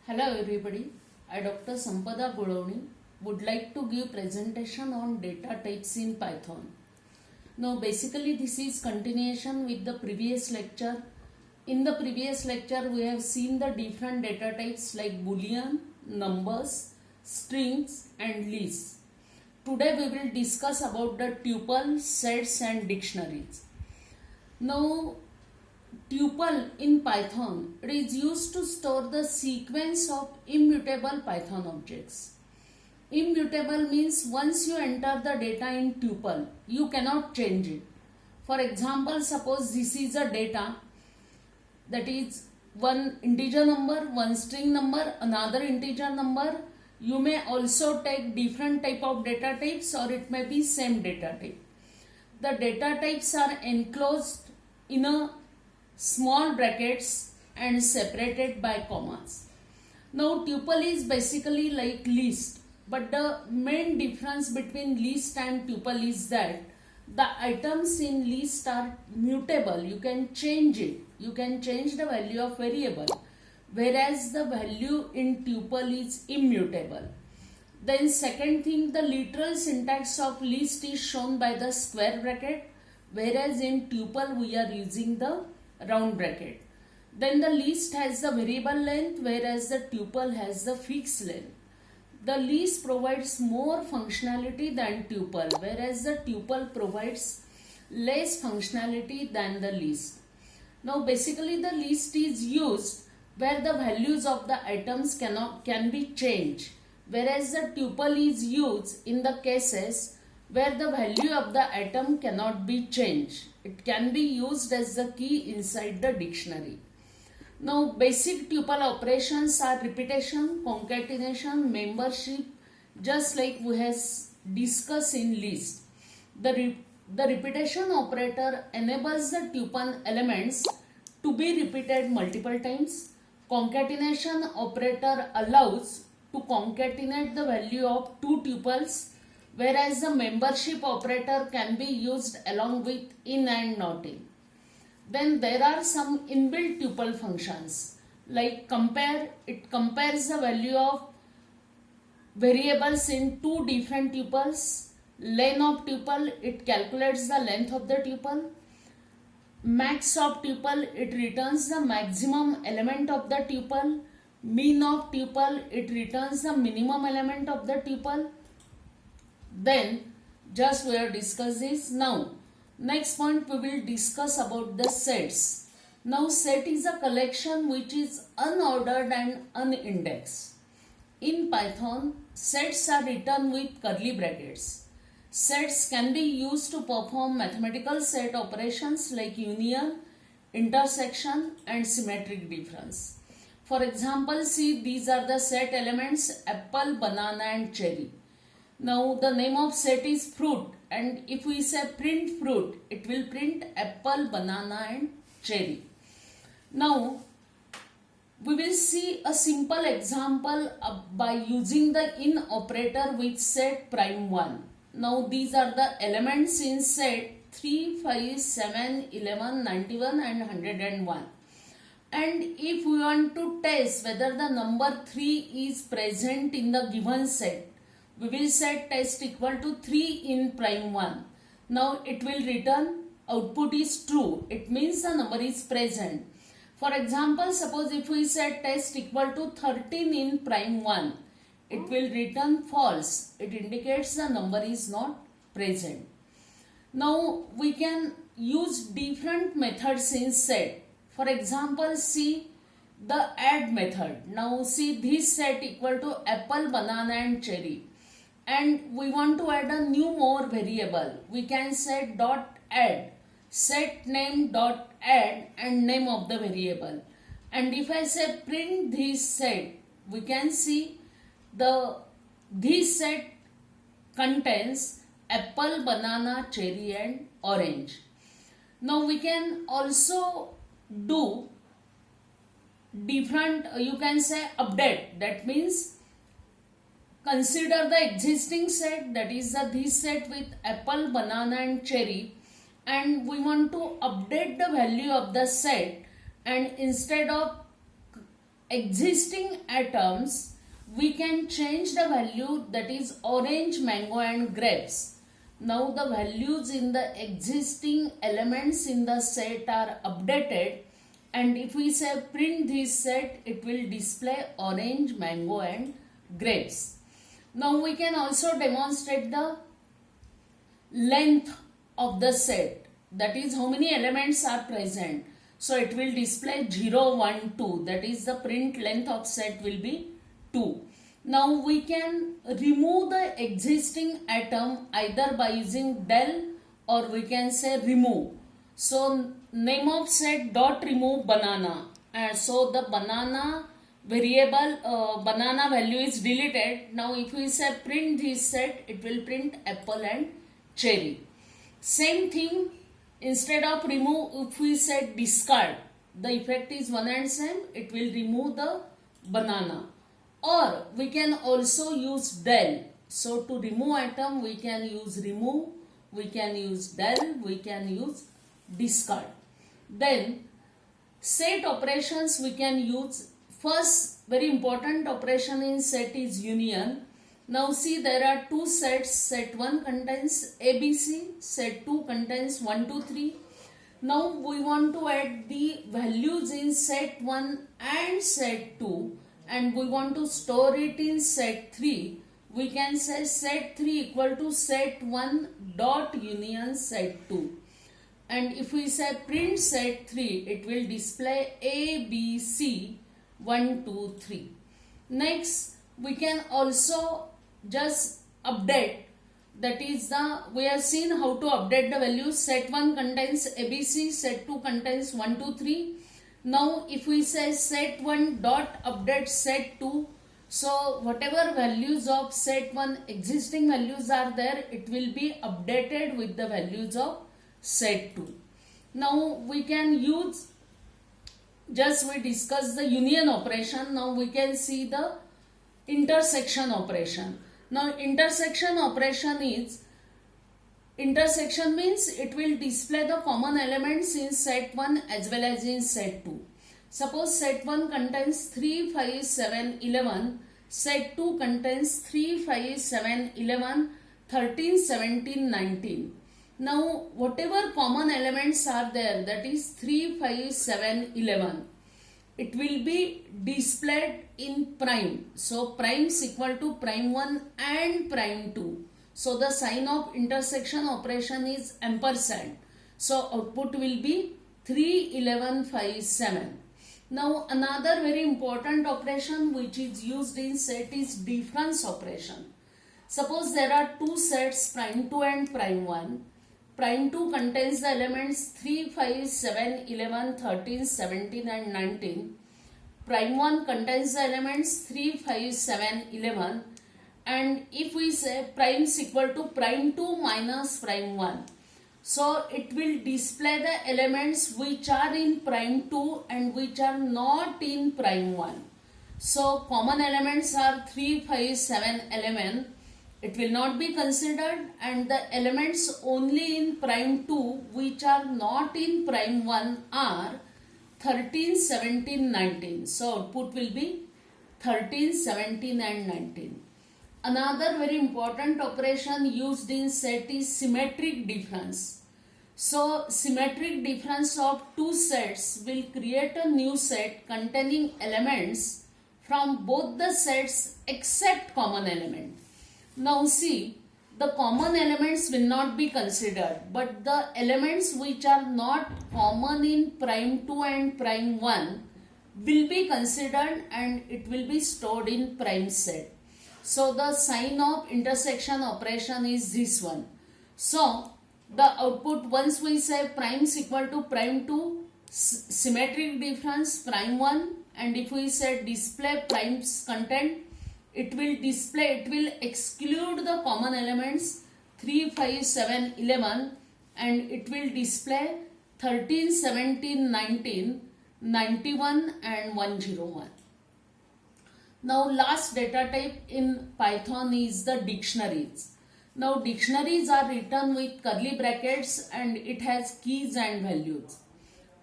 Hello everybody, I Dr.Sampada Gulavani would like to give presentation on data types in Python. Now basically this is continuation with the previous lecture. In the previous lecture we have seen the different data types like boolean, numbers, strings and lists. Today we will discuss about the tuple, sets and dictionaries. Now tuple in Python, it is used to store the sequence of immutable Python objects. Immutable means once you enter the data in tuple, you cannot change it. For example, suppose this is a data that is one integer number, one string number, another integer number. You may also take different type of data types or it may be same data type. The data types are enclosed in a small brackets and separated by commas. Now tuple is basically like list, but the main difference between list and tuple is that the items in list are mutable. You can change it. You can change the value of variable, whereas the value in tuple is immutable. Then second thing, the literal syntax of list is shown by the square bracket, whereas in tuple we are using the round bracket. Then the list has the variable length, whereas the tuple has the fixed length. The list provides more functionality than tuple, whereas the tuple provides less functionality than the list. Now basically the list is used where the values of the items can be changed, whereas the tuple is used in the cases where the value of the item cannot be changed. It can be used as the key inside the dictionary. Now basic tuple operations are repetition, concatenation, membership, just like we have discussed in list. The repetition operator enables the tuple elements to be repeated multiple times. Concatenation operator allows to concatenate the value of two tuples, whereas the membership operator can be used along with in and not in. Then there are some inbuilt tuple functions like compare. It compares the value of variables in two different tuples. Len of tuple, it calculates the length of the tuple. Max of tuple, it returns the maximum element of the tuple. Min of tuple, it returns the minimum element of the tuple. Then just we have discussed this. Now next point we will discuss about the sets. Now set is a collection which is unordered and unindexed. In Python, sets are written with curly brackets. Sets can be used to perform mathematical set operations like union, intersection and symmetric difference. For example, see, these are the set elements apple, banana and cherry. Now the name of set is fruit, and if we say print fruit, it will print apple, banana and cherry. Now we will see a simple example by using the in operator with set prime 1. Now these are the elements in set 3, 5, 7, 11, 91 and 101. And if we want to test whether the number 3 is present in the given set, we will set test equal to 3 in prime 1. Now it will return output is true. It means the number is present. For example, suppose if we set test equal to 13 in prime 1, it will return false. It indicates the number is not present. Now we can use different methods in set. For example, see the add method. Now see this set equal to apple, banana and cherry. And we want to add a new more variable. We can set dot add, set name dot add and name of the variable. And if I say print this set, we can see this set contains apple, banana, cherry and orange. Now we can also do different, you can say update. That means consider the existing set, that is this set with apple, banana and cherry, and we want to update the value of the set, and instead of existing atoms, we can change the value, that is orange, mango and grapes. Now the values in the existing elements in the set are updated, and if we say print this set, it will display orange, mango and grapes. Now we can also demonstrate the length of the set, that is how many elements are present. So it will display 0, 1, 2, that is the print length of set will be 2. Now we can remove the existing atom either by using del or we can say remove. So name of set dot remove banana, and so the banana variable banana value is deleted. Now if we say print this set, it will print apple and cherry. Same thing, instead of remove, if we say discard, the effect is one and same, it will remove the banana. Or we can also use del. So to remove atom, we can use remove, we can use del, we can use discard. Then set operations we can use. First very important operation in set is union. Now see, there are two sets. Set 1 contains ABC, set 2 contains 1, 2, 3. Now we want to add the values in set 1 and set 2, and we want to store it in set 3. We can say set 3 equal to set 1 dot union set 2. And if we say print set 3, it will display A, B, C, 1, 2, 3. Next, we can also just update, that is we have seen how to update the values. Set 1 contains ABC, set 2 contains 1, 2, 3. Now if we say set 1 dot update set 2, so whatever values of set 1 existing values are there, it will be updated with the values of set 2. Now we can use, just we discuss the union operation. Now we can see the intersection operation. Now intersection operation is, intersection means it will display the common elements in set 1 as well as in set 2. Suppose set 1 contains 3, 5, 7, 11, set 2 contains 3, 5, 7, 11, 13, 17, 19. Now whatever common elements are there, that is 3, 5, 7, 11, it will be displayed in prime. So primes equal to prime 1 and prime 2. So the sign of intersection operation is ampersand. So output will be 3, 11, 5, 7. Now another very important operation which is used in set is difference operation. Suppose there are two sets, prime 2 and prime 1. Prime 2 contains the elements 3, 5, 7, 11, 13, 17 and 19. Prime 1 contains the elements 3, 5, 7, 11. And if we say primes equal to prime 2 minus prime 1. So it will display the elements which are in prime 2 and which are not in prime 1. So common elements are 3, 5, 7, 11. It will not be considered, and the elements only in prime 2 which are not in prime 1 are 13, 17, 19. So output will be 13, 17 and 19. Another very important operation used in set is symmetric difference. So symmetric difference of two sets will create a new set containing elements from both the sets except common element. Now see, the common elements will not be considered, but the elements which are not common in prime 2 and prime 1 will be considered and it will be stored in prime set. So the sign of intersection operation is this one. So the output, once we say primes equal to prime 2, symmetric difference prime 1, and if we say display primes content, it will display, it will exclude the common elements 3, 5, 7, 11 and it will display 13, 17, 19, 91 and 101. Now last data type in Python is the dictionaries. Now dictionaries are written with curly brackets and it has keys and values.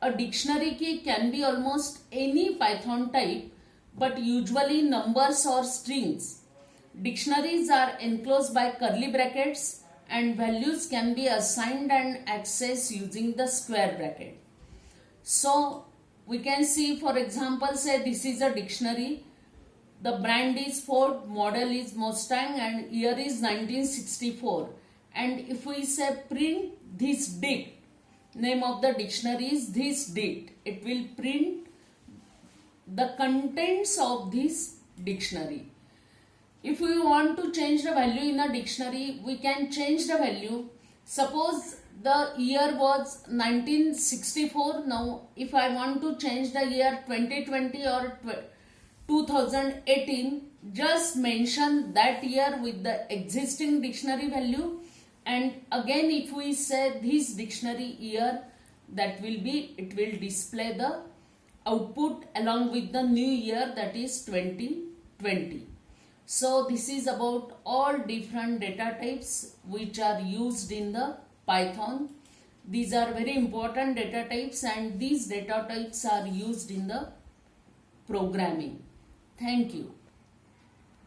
A dictionary key can be almost any Python type, but usually numbers or strings. Dictionaries are enclosed by curly brackets and values can be assigned and accessed using the square bracket. So we can see, for example, say this is a dictionary. The brand is Ford, model is Mustang and year is 1964. And if we say print this dict, name of the dictionary is this dict. It will print the contents of this dictionary. If we want to change the value in a dictionary, we can change the value. Suppose the year was 1964. Now, if I want to change the year 2020 or 2018, just mention that year with the existing dictionary value. And again, if we say this dictionary year, that will be, it will display the output along with the new year, that is 2020. So this is about all different data types which are used in the Python. These are very important data types and these data types are used in the programming. Thank you.